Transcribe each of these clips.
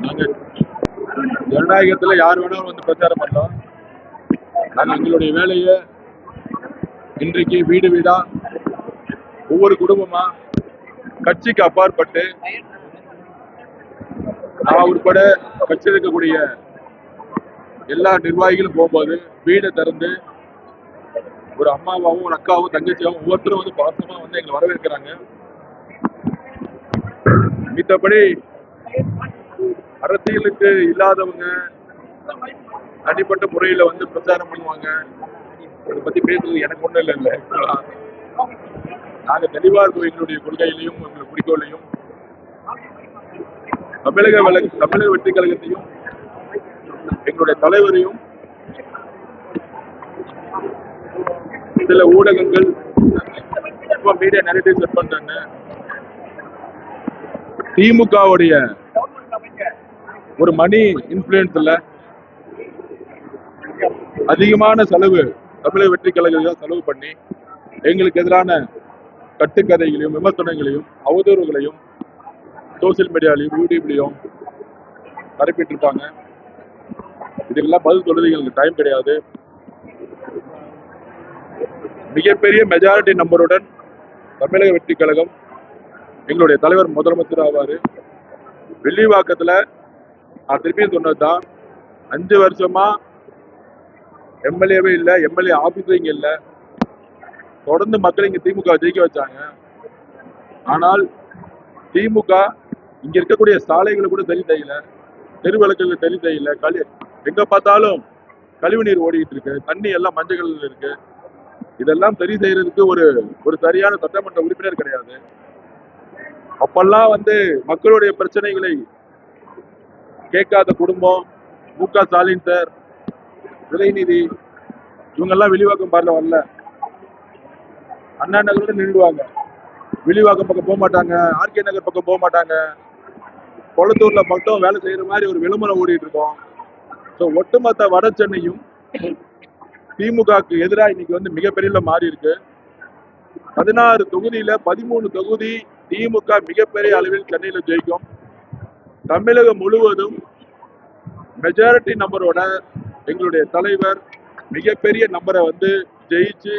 நாங்க ஜனநாயகத்துல யார் வேணாலும் வந்து பிரச்சாரம் பண்ணலாம். நாங்க எங்களுடைய வேலையை இன்றைக்கு வீடு வீடா ஒவ்வொரு குடும்பமா கட்சிக்கு அப்பாற்பட்டு நான் உட்பட கட்சியில் இருக்கக்கூடிய எல்லா நிர்வாகிகளும் போகும்போது வீடை திறந்து ஒரு அம்மாவாவும் ஒரு அக்காவும் தங்கச்சியாவும் ஒவ்வொருத்தரும் வந்து பாசமா வந்து எங்களை வரவேற்கிறாங்க. மித்தபடி அரசியலுக்கு இல்லாதவங்க தனிப்பட்ட முறையில வந்து பிரச்சாரம் பண்ணுவாங்க. அதை பத்தி பேசுறது எனக்கு ஒண்ணும் இல்லை. நாங்க தெளிவா இருக்கோம் எங்களுடைய கொள்கையிலையும் எங்களுடைய குறிக்கோளையும். தமிழக வெற்றி கழகத்தையும் எங்களுடைய தலைவரையும் சில ஊடகங்கள் மீடியா நரேட்டிவ் செட் பண்றாங்க. திமுகவுடைய ஒரு மணி இன்ஃப்ளூயன்ஸ்ல அதிகமான செலவு தமிழக வெற்றி கழகம் செலவு பண்ணி எங்களுக்கு எதிரான கட்டுக்கதைகளையும் விமர்சனங்களையும் அவதூறுகளையும் சோசியல் மீடியாலையும் யூடியூப்லையும் பரப்பிட்டு இருப்பாங்க. இதுக்கெல்லாம் பதில் சொல்றது எங்களுக்கு டைம் கிடையாது. மிகப்பெரிய மெஜாரிட்டி நம்பருடன் தமிழக வெற்றி கழகம் எங்களுடைய தலைவர் முதலமைச்சர் ஆவாரு. வெள்ளிவாக்கத்துல நான் திருப்பியும் சொன்னதுதான், 5 வருஷமா எம்எல்ஏவே இல்லை, எம்எல்ஏ ஆபீஸும் இங்க இல்லை. தொடர்ந்து மக்கள் இங்க திமுக ஜெயிக்க வச்சாங்க. ஆனால் திமுக இங்க இருக்கக்கூடிய சாலைகளை கூட சரி செய்யல, தெருவிளக்குகள் சரி செய்யல, எங்க பார்த்தாலும் கழிவு நீர் ஓடிட்டு இருக்கு, தண்ணி எல்லாம் மஞ்சள் கலர்ல இருக்கு. இதெல்லாம் சரி செய்யறதுக்கு ஒரு சரியான சட்டமன்ற உறுப்பினர் கிடையாது. அப்பெல்லாம் வந்து மக்களுடைய பிரச்சனைகளை கேட்காத குடும்பம் மு.க. ஸ்டாலின் சார், உதயநிதி, இவங்கெல்லாம் வெளிவாக்கம் பார்ல வரல. அண்ணா நகரோட நின்றுடுவாங்க, வெளிவாக்கம் பக்கம் போக மாட்டாங்க, ஆர்கே நகர் பக்கம் போக மாட்டாங்க. கொளத்தூர்ல மட்டும் வேலை செய்யற மாதிரி ஒரு விளம்பரம் ஓடிட்டு இருக்கோம். ஒட்டுமொத்த வட சென்னையும் திமுகக்கு எதிராக இன்னைக்கு வந்து மிகப்பெரிய மாறி இருக்கு. 16 தொகுதியில 13 தொகுதி திமுக மிகப்பெரிய அளவில் சென்னையில ஜெயிக்கும். தமிழகம் முழுவதும் மெஜாரிட்டி நம்பரோட எங்களுடைய தலைவர் மிகப்பெரிய நம்பரை வந்து ஜெயிச்சு,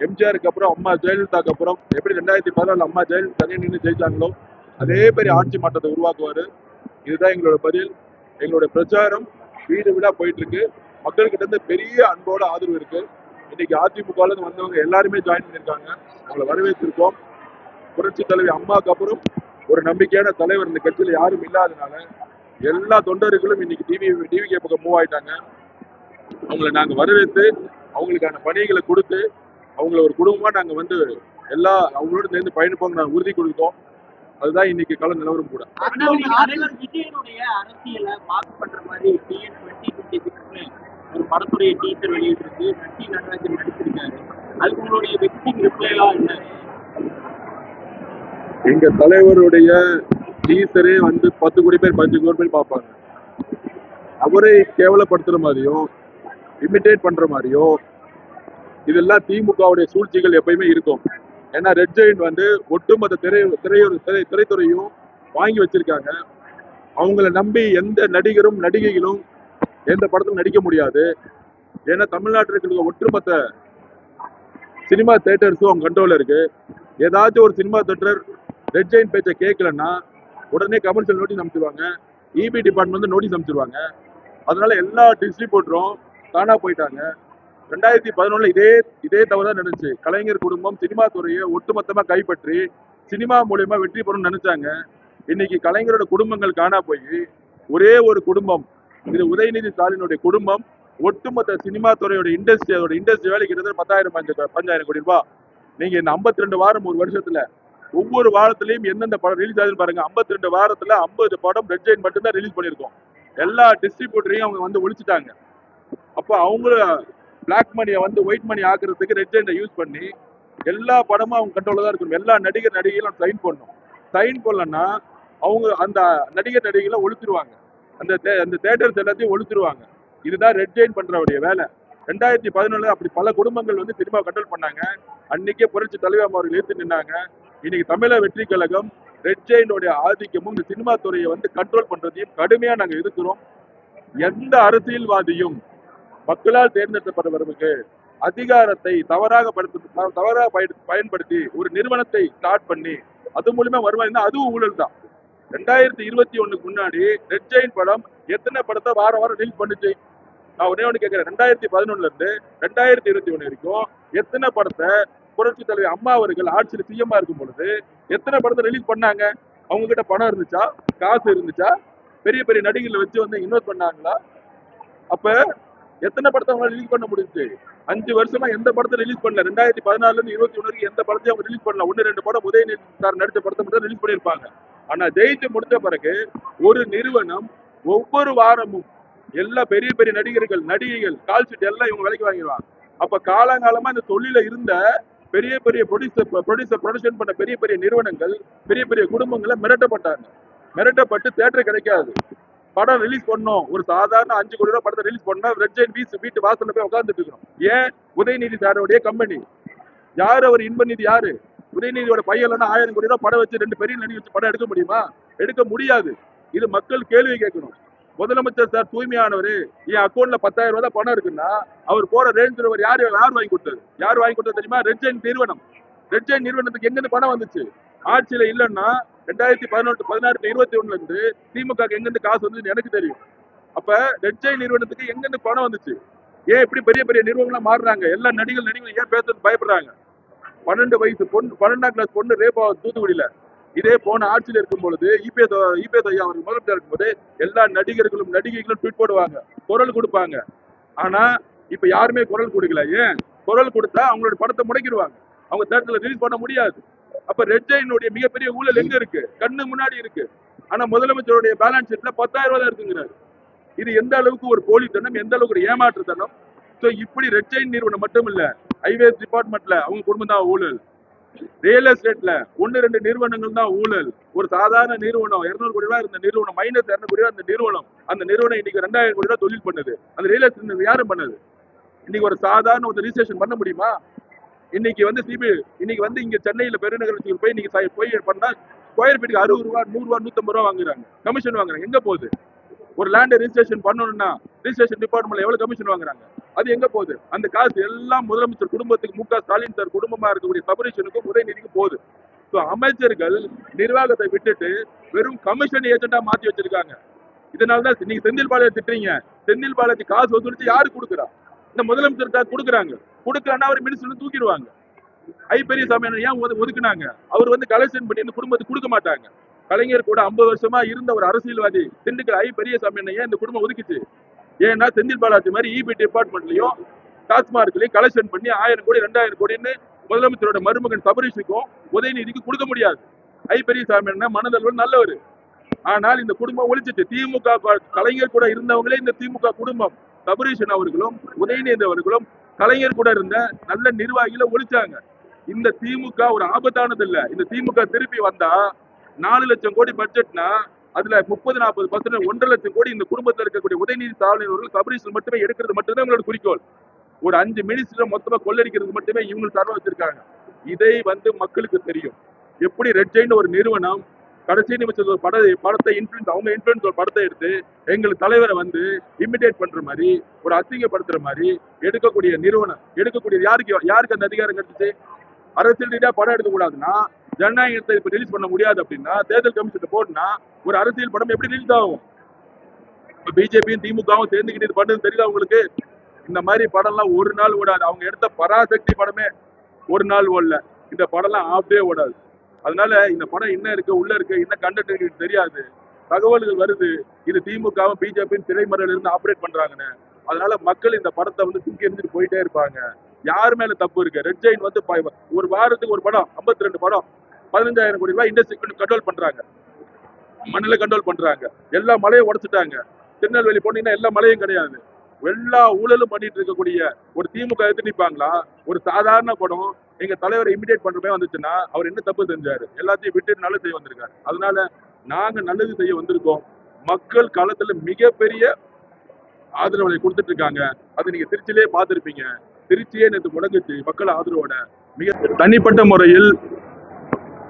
எம்ஜிஆருக்கு அப்புறம் அம்மா ஜெயலலிதாக்கு அப்புறம் எப்படி 2014 அம்மா ஜெயலலிதா தனியாக நின்று ஜெயிச்சாங்களோ அதே பெரிய ஆட்சி மாற்றத்தை உருவாக்குவாரு. இதுதான் எங்களோட பதில். எங்களுடைய பிரச்சாரம் வீடு வீடா போயிட்டு இருக்கு. மக்கள்கிட்ட இருந்து பெரிய அன்போட ஆதரவு இருக்கு. இன்னைக்கு அதிமுகல இருந்து வந்தவங்க எல்லாருமே ஜாயின் பண்ணிருக்காங்க. அவங்களை வரவேற்றிருக்கோம். புரட்சி தலைவி அம்மாவுக்கு அப்புறம் ஒரு நம்பிக்கையான தலைவர் இந்த கட்சியில யாரும் இல்லாதனால எல்லா தொண்டர்களும் இன்னைக்கு டிவிகே பக்கம் மூவ் ஆயிட்டாங்க. அவங்களை நாங்க வரவேற்று அவங்களுக்கான பணிகளை கொடுத்து அவங்கள ஒரு குடும்பமா நாங்க வந்து அவங்களோட சேர்ந்து பயணிப்போங்க நாங்க உறுதி கொடுத்தோம். அதுதான் இன்னைக்கு கள நிலவரம் கூட. அரசியலை மார்க் பண்ற மாதிரி ஒரு படத்துடைய டீச்சர் வெளியிட்டிருக்கு, நட்டி நடராஜன் நடிச்சிருக்காரு. அதுக்கு உங்களுடைய வெற்றி ரிப்ளைலாம் என்ன? எங்க தலைவருடைய டீச்சரே வந்து 10 கோடி பேர் 15 கோடி பேர் பார்ப்பாங்க. அவரை கேவலப்படுத்துற மாதிரியோ இமிட்டேட் பண்ற மாதிரியோ இதெல்லாம் திமுகவுடைய சூழ்ச்சிகள் எப்பயுமே இருக்கும். ஏன்னா ரெட் ஜெயிண்ட் வந்து ஒட்டுமொத்த திரைத்துறையும் வாங்கி வச்சிருக்காங்க. அவங்களை நம்பி எந்த நடிகரும் நடிகைகளும் எந்த படத்திலும் நடிக்க முடியாது. ஏன்னா தமிழ்நாட்டில் இருக்கிற ஒட்டுமொத்த சினிமா தியேட்டர்ஸும் அவங்க கண்ட்ரோல்ல இருக்கு. ஏதாச்சும் ஒரு சினிமா தியேட்டர் ரெட் ஜெயிண்ட் பேச்சை கேட்கலன்னா உடனே கமர்ஷியல் நோட்டீஸ் அனுப்பிச்சிருவாங்க, இபி டிபார்ட்மெண்ட் வந்து நோட்டீஸ் அனுப்பிச்சிருவாங்க. அதனால எல்லா டிஸ்ட்ரிபியூட்டரும் தானா போயிட்டாங்க. 2011 இதே தவறு தான் நடந்துச்சு. கலைஞர் குடும்பம் சினிமா துறையை ஒட்டுமொத்தமா கைப்பற்றி சினிமா மூலியமா வெற்றி பெறணும்னு நினைச்சாங்க. இன்னைக்கு கலைஞரோட குடும்பங்கள் காணா போய் ஒரே ஒரு குடும்பம், இது உதயநிதி ஸ்டாலினுடைய குடும்பம், ஒட்டுமொத்த சினிமா துறையோட இண்டஸ்ட்ரி வேலை கிட்டத்தட்ட 10,000 கோடி ரூபாய். நீங்க இந்த 52 வாரம் ஒரு வருஷத்துல ஒவ்வொரு வாரத்திலையும் எந்தெந்த படம் ரிலீஸ் ஆகுதுன்னு பாருங்க. 52 வாரத்துல 50 படம் ரெட் ஜெயிண்ட் மட்டும்தான் ரிலீஸ் பண்ணியிருக்கோம். எல்லா டிஸ்ட்ரிபியூட்டரையும் அவங்க வந்து ஒழிச்சுட்டாங்க. அப்போ அவங்கள பிளாக் மணியை வந்து ஒயிட் மணி ஆக்குறதுக்கு ரெட் ஜெயிண்டை யூஸ் பண்ணி எல்லா படமும் அவங்க கண்ட்ரோல்ல தான் இருக்கணும். எல்லா நடிகைகளும் சைன் பண்ணணும். சைன் பண்ணலன்னா அவங்க அந்த நடிகைகளை ஒழிச்சிருவாங்க. அந்த தியேட்டர்ஸ் எல்லாத்தையும் ஒழிச்சிருவாங்க. இதுதான் ரெட் ஜெயிண்ட் பண்றவருடைய வேலை. 2011 அப்படி பல குடும்பங்கள் வந்து சினிமா கண்ட்ரோல் பண்ணாங்க. அன்னைக்கே புரட்சி தலைவர் அவர்கள் எடுத்து நின்னாங்க. இன்னைக்கு தமிழக வெற்றி கழகம் ரெட் ஜெயினுடைய ஆதிக்கமும் இந்த சினிமா துறையை வந்து கண்ட்ரோல் பண்றதையும் கடுமையா நாங்க எதிர்க்கிறோம். எந்த அரசியல்வாதியும் மக்களால் தேர்ந்தெடுக்கப்பட்டவர்களுக்கு அதிகாரத்தை தவறாக பயன்படுத்தி ஒரு நிறுவனத்தை ஸ்டார்ட் பண்ணி அது மூலியமா வருவாய் அதுவும் ஊழல் தான். 2021 முன்னாடி ரெட் ஜெயின் படம் எத்தனை படத்தை வாரம் ரிலீஸ் பண்ணுச்சு? நான் ஒன்னே ஒன்று கேட்கிறேன். 2011 இருந்து 2021 வரைக்கும் எத்தனை படத்தை புரட்சி தலைவர் அம்மா அவர்கள் ஆட்சியில் சிஎம்மா இருக்கும் பொழுது எத்தனை படத்தை ரிலீஸ் பண்ணாங்க? அவங்க கிட்ட பணம் இருந்துச்சா? காசு இருந்துச்சா? பெரிய பெரிய நடிகர்களை வச்சு வந்து இன்வெஸ்ட் பண்ணாங்களா? அப்ப எத்தனை படத்தை அவங்க ரிலீஸ் பண்ண முடிஞ்சு? 5 வருஷமா எந்த படத்தை ரிலீஸ் பண்ணல. 2014 இருந்து 21 வரைக்கும் எந்த படத்தையும் அவங்க ரிலீஸ் பண்ணல. 1-2 படம் உதயநிதி சார் நடிச்ச படத்தை மட்டும் ரிலீஸ் பண்ணியிருப்பாங்க. ஆனா ஜெயிச்சு முடிச்ச பிறகு ஒரு நிறுவனம் ஒவ்வொரு வாரமும் எல்லா பெரிய பெரிய நடிகைகள் கால் ஷீட் எல்லாம் இவங்க விலைக்கு வாங்கிடுவாங்க. அப்ப காலங்காலமா இந்த தொழில இருந்த பெரிய பெரிய ப்ரொடியூசர் பண்ண பெரிய பெரிய நிறுவனங்கள் பெரிய பெரிய குடும்பங்களை மிரட்டப்பட்டு தேட்டர் கிடைக்காது. படம் ரிலீஸ் பண்ணோம், ஒரு சாதாரண 5 கோடி ரூபாய் படத்தை ரிலீஸ் பண்ணா ரெட் ஜெயின் வீட்டு வாசல்ல போய் உட்கார்ந்துட்டு இருக்கணும். ஏன்? உதயநிதி சாரோடைய கம்பெனி. யாரு அவர்? இன்பநிதி யாரு? உதயநிதியோட பையன் 1000 கோடி ரூபாய் படம் வச்சு 2 பெரிய நடிகை வச்சு படம் எடுக்க முடியுமா? எடுக்க முடியாது. இது மக்கள் கேள்வி கேட்கணும். முதலமைச்சர் சார் தூய்மையானவர், என் அக்கௌண்ட்ல 10,000 ரூபாய் பணம் இருக்குன்னா அவர் போற ரேஞ்ச் ரோவர் யார் வாங்கி கொடுத்தது தெரியுமா? ரெட் ஜெயின் நிறுவனம். ரெட் ஜெயின் நிறுவனத்துக்கு எங்கிருந்து பணம் வந்துச்சு? ஆட்சியில இல்லைன்னா 2018, 16, 21 இருந்து திமுக எங்கிருந்து காசு வந்து எனக்கு தெரியும். அப்ப ரெட் ஜெயின் நிறுவனத்துக்கு எங்கிருந்து பணம் வந்துச்சு? ஏன் இப்படி பெரிய பெரிய நிறுவனங்களா மாறுறாங்க? எல்லா நடிகர்கள் ஏன் பேசுறது பயப்படுறாங்க? 12 வயசு பொண்ணு, 12ஆம் கிளாஸ் பொண்ணு ரேப் ஆகுது தூத்துக்குடியில. இதே போன ஆட்சியில் இருக்கும் பொழுது இபிஎஸ் ஐயா அவர்கள் முதலமைச்சர் இருக்கும்போது எல்லா நடிகர்களும் நடிகைகளும் ட்வீட் போடுவாங்க, குரல் கொடுப்பாங்க. ஆனா இப்ப யாருமே குரல் கொடுக்கல. ஏன்? குரல் கொடுத்தா அவங்களோட படத்தை முடக்கிடுவாங்க, அவங்க தேட்டர்ல ரிலீஸ் பண்ண முடியாது. அப்ப ரெட் ஜெயினுடைய மிகப்பெரிய ஊழல் எங்க இருக்கு? கண்ணு முன்னாடி இருக்கு. ஆனா முதலமைச்சருடைய பேலன்ஸ் ஷீட்ல 10,000 ரூபாய் தான் இருக்குங்கிறாரு. இது எந்த அளவுக்கு ஒரு போலித்தனம், எந்த அளவுக்கு ஒரு ஏமாற்றுத்தனம். சோ இப்படி ரெட் ஜெயின் நிறுவனம் மட்டும் இல்ல, ஹைவேஸ் டிபார்ட்மெண்ட்ல அவங்க குடும்பம் தான் ஊழல், ரியல் எஸ்டேட்ல 1-2 நிறுவனங்கள் தான் ஊழல். ஒரு சாதாரண நிறுவனம் 200 கோடி ரூபாய் இருந்த நிறுவனம் -200 கோடி ரூபாய் அந்த நிறுவனம் இன்னைக்கு 2000 கோடி ரூபாய் தொழில் பண்ணுது. அந்த ரியல் எஸ்டேட் யாரும் பண்ணது? இன்னைக்கு ஒரு சாதாரண ஒரு ரிஜிஸ்ட்ரேஷன் பண்ண முடியுமா? இன்னைக்கு வந்து இன்னைக்கு வந்து இங்க சென்னையில பெருநகரத்துக்கு போய் நீங்க போய் பண்ணா ஸ்கொயர் ஃபீட்டுக்கு 60 ரூபாய், 100 ரூபாய், 150 ரூபாய் வாங்குறாங்க, கமிஷன் வாங்குறாங்க. எங்க போகுது? ஒரு லேண்ட் ரிஜிஸ்ட்ரேஷன் பண்ணணும்னா ரிஜிஸ்ட்ரேஷன் டிபார்ட்மெண்ட்ல எவ்வளவு கமிஷன் வாங்குறாங்க? அது எங்க போகுது? அந்த காசு எல்லாம் முதலமைச்சர் குடும்பத்துக்கு, மு க ஸ்டாலின் சார் குடும்பமா இருக்கக்கூடிய சபரீஷனுக்கும் உதயநிதிக்கும் போகுது. ஸோ அமைச்சர்கள் நிர்வாகத்தை விட்டுட்டு வெறும் கமிஷன் ஏஜென்டா மாத்தி வச்சிருக்காங்க. இதனாலதான் நீங்க செந்தில் பாலாஜி திட்டுறீங்க. செந்தில் பாலாஜி காசு வசூலிச்சு யாரு கொடுக்குறா? இந்த முதலமைச்சர் கொடுக்குறாங்க. கொடுக்கலன்னா அவர் மினிஸ்டர் தூக்கிடுவாங்க. பெரியசாமி ஏன் ஒதுக்குனாங்க? அவர் வந்து கலெக்ஷன் பண்ணி இந்த குடும்பத்துக்கு கொடுக்க மாட்டாங்க. கலைஞர் கூட 50 வருஷமா இருந்த ஒரு அரசியல்வாதி திண்டுக்கல் பெரியசாமி ஏன் இந்த குடும்பம் ஒதுக்கிச்சு? ஏன்னா செந்தில் பாலாஜி மாதிரி இபி டிபார்ட்மெண்ட்லயும் டாஸ்மார்க்லயும் கலெக்ஷன் பண்ணி 1000 கோடி 2000 கோடின்னு முதலமைச்சரோட மருமகன் சபரீஷுக்கும் உதயநிதிக்கும் கொடுக்க முடியாது. பெரியசாமி மனதளவில் நல்லவர். ஆனால் இந்த குடும்பம் ஒழிச்சிட்டு திமுக கலைஞர் கூட இருந்தவங்களே இந்த திமுக குடும்பம் சபரீஷன் அவர்களும் உதயநிதி அவர்களும் கலைஞர் கூட இருந்த நல்ல நிர்வாகிகளை ஒழிச்சாங்க. இந்த திமுக ஒரு ஆபத்தானது இல்ல. இந்த திமுக திருப்பி வந்தா 4 லட்சம் கோடி பட்ஜெட்னா அதுல 30-40% 1.5 லட்சம் கோடி இந்த குடும்பத்தில் இருக்கக்கூடிய உதயநிதி ஸ்டாலின் அவர்கள் சபரீஷன் மட்டுமே எடுக்கிறது மட்டும்தான் உங்களோட குறிக்கோள். ஒரு 5 மினிஸ்டர் மொத்தமா கொள்ளடிக்கிறது மட்டுமே இவங்க சர்வ வச்சிருக்காங்க. இதை வந்து மக்களுக்கு தெரியும். எப்படி ரெட் ஜெயின் ஒரு நிறுவனம் கடைசி நிமிஷம் ஒரு படத்தை அவங்க இன்ஃபுளுன்ஸ் ஒரு படத்தை எடுத்து எங்களுக்கு தலைவரை வந்து இமிடேட் பண்ற மாதிரி, ஒரு அசிங்கப்படுத்துற மாதிரி எடுக்கக்கூடிய நிறுவனம், யாருக்கு அந்த அதிகாரம் கிடைச்சிச்சு? அரசியல் ரீதியா படம் எடுக்க கூடாதுன்னா, ஜனநாயகத்தை இப்ப ரிலீஸ் பண்ண முடியாது அப்படின்னா தேர்தல் கமிஷன் போட்டுனா ஒரு அரசியல் படம் எப்படி ரிலீஸ் ஆகும்? பிஜேபியும் திமுகவும் சேர்ந்துக்கிட்டு இது பண்ணது தெரியல உங்களுக்கு? இந்த மாதிரி படம்லாம் ஒரு நாள் ஓடாது. அவங்க எடுத்த பராசக்தி படமே ஒரு நாள் ஓடல. இந்த படம்லாம் ஆஃப்டே ஓடாது. அதனால இந்த படம் என்ன இருக்கு, உள்ள இருக்கு, என்ன கண்டென்ட் தெரியாது. தகவல்கள் வருது இது திமுகவும் பிஜேபியும் திரைமறையில இருந்து ஆப்ரேட் பண்றாங்கன்னு. அதனால மக்கள் இந்த படத்தை வந்து தூக்கி எறிஞ்சிட்டு போயிட்டே இருப்பாங்க. யார் மேல தப்பு இருக்கு? ரெட் ஜெயின் வந்து ஒரு வாரத்துக்கு ஒரு படம், 52 படம், 15,000 கோடி ரூபாய் இண்டஸ்ட்ரி கண்ட்ரோல் பண்றாங்க, மண்ணில கண்ட்ரோல் பண்றாங்க. எல்லா மலையும் உடைச்சிட்டாங்க. திருநெல்வேலி போனீங்கன்னா எல்லா மலையும் கிடையாது. எல்லா ஊழலும் பண்ணிட்டு இருக்கக்கூடிய ஒரு திமுக எடுத்து நிற்பாங்களா? ஒரு சாதாரண படம் எங்க தலைவரை இமிடேட் பண்றமே வந்துச்சுன்னா அவர் என்ன தப்பு செஞ்சாரு? எல்லாத்தையும் விட்டு நல்லது செய்ய வந்திருக்காரு. அதனால நாங்க நல்லது செய்ய வந்திருக்கோம். மக்கள் களத்துல மிகப்பெரிய ஆதரவை கொடுத்துட்டு இருக்காங்க. அது நீங்க திருச்சியிலே பார்த்திருப்பீங்க. திருச்சியே நேற்று முடங்குச்சு மக்கள் ஆதரவோட. மிக தனிப்பட்ட முறையில்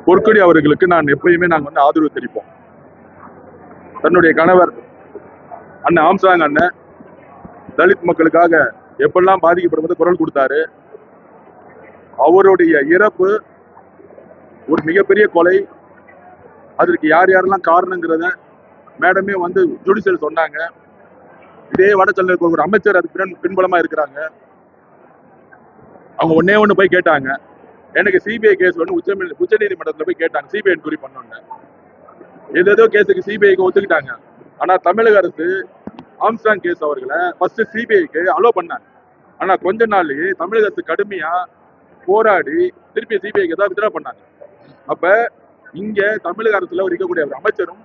பொற்கொடி அவர்களுக்கு நான் எப்பயுமே நாங்கள் வந்து ஆதரவு தெரிவிப்போம். தன்னுடைய கணவர் அண்ணன் ஆம்ஸ்ட்ராங் அண்ணன் தலித் மக்களுக்காக எப்பெல்லாம் பாதிக்கப்படும்போது குரல் கொடுத்தாரு. அவருடைய இறப்பு ஒரு மிகப்பெரிய கொலை. அதற்கு யார் யாரெல்லாம் காரணங்கிறத மேடமே வந்து ஜுடிஷியல் சொன்னாங்க. இதே வடசென்னையில் ஒரு அமைச்சர் அதுக்கு பின்புலமா இருக்கிறாங்க. அவங்க ஒன்னே ஒன்று போய் கேட்டாங்க, எனக்கு சிபிஐ கேஸ் வந்து உச்சநீதிமன்றத்தில் போய் கேட்டாங்க, சிபிஐ என்கொயரி பண்ணோன்னு. ஏதேதோ கேஸுக்கு சிபிஐக்கு ஒத்துக்கிட்டாங்க. ஆனா தமிழக அரசு ஆம்ஸ்ட்ராங் கேஸ் அவர்களை ஃபர்ஸ்ட் சிபிஐக்கு அலோ பண்ணாங்க. ஆனா கொஞ்ச நாள்லயே தமிழக அரசு கடுமையா போராடி திருப்பி சிபிஐக்கு தான் வித்ட்ரா பண்ணாங்க. அப்ப இங்க தமிழக அரசுல இருக்கக்கூடிய ஒரு அமைச்சரும்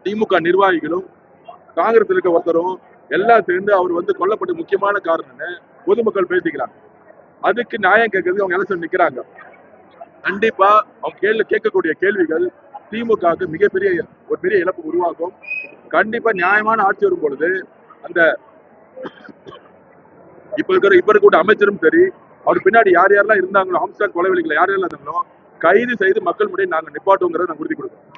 திமுக நிர்வாகிகளும் காங்கிரஸ் இருக்க ஒருத்தரும் எல்லாம் சேர்ந்து அவர் வந்து கொல்லப்பட்ட முக்கியமான காரணம்னு பொதுமக்கள் பேசிக்கிறாங்க. அதுக்கு நியாயம் கேட்கறதுக்கு அவங்க எலெக்ஷன் நிக்கிறாங்க. கண்டிப்பா அவங்க கேட்கக்கூடிய கேள்விகள் திமுகவுக்கு மிகப்பெரிய ஒரு பெரிய இழப்பு உருவாக்கும். கண்டிப்பா நியாயமான ஆட்சி வரும் பொழுது அந்த இப்ப இருக்கக்கூடிய அமைச்சரும் சரி, அவர் பின்னாடி யார் யாரெல்லாம் இருந்தாங்களோ, ஆம்ஸ்ட்ராங் கொலைவெளிகளை யார் யாரெல்லாம் இருந்தாங்களோ கைது செய்து மக்கள் முன்னாடி நாங்க நிப்பாட்டுங்கிறத நாங்க உறுதி கொடுக்கிறோம்.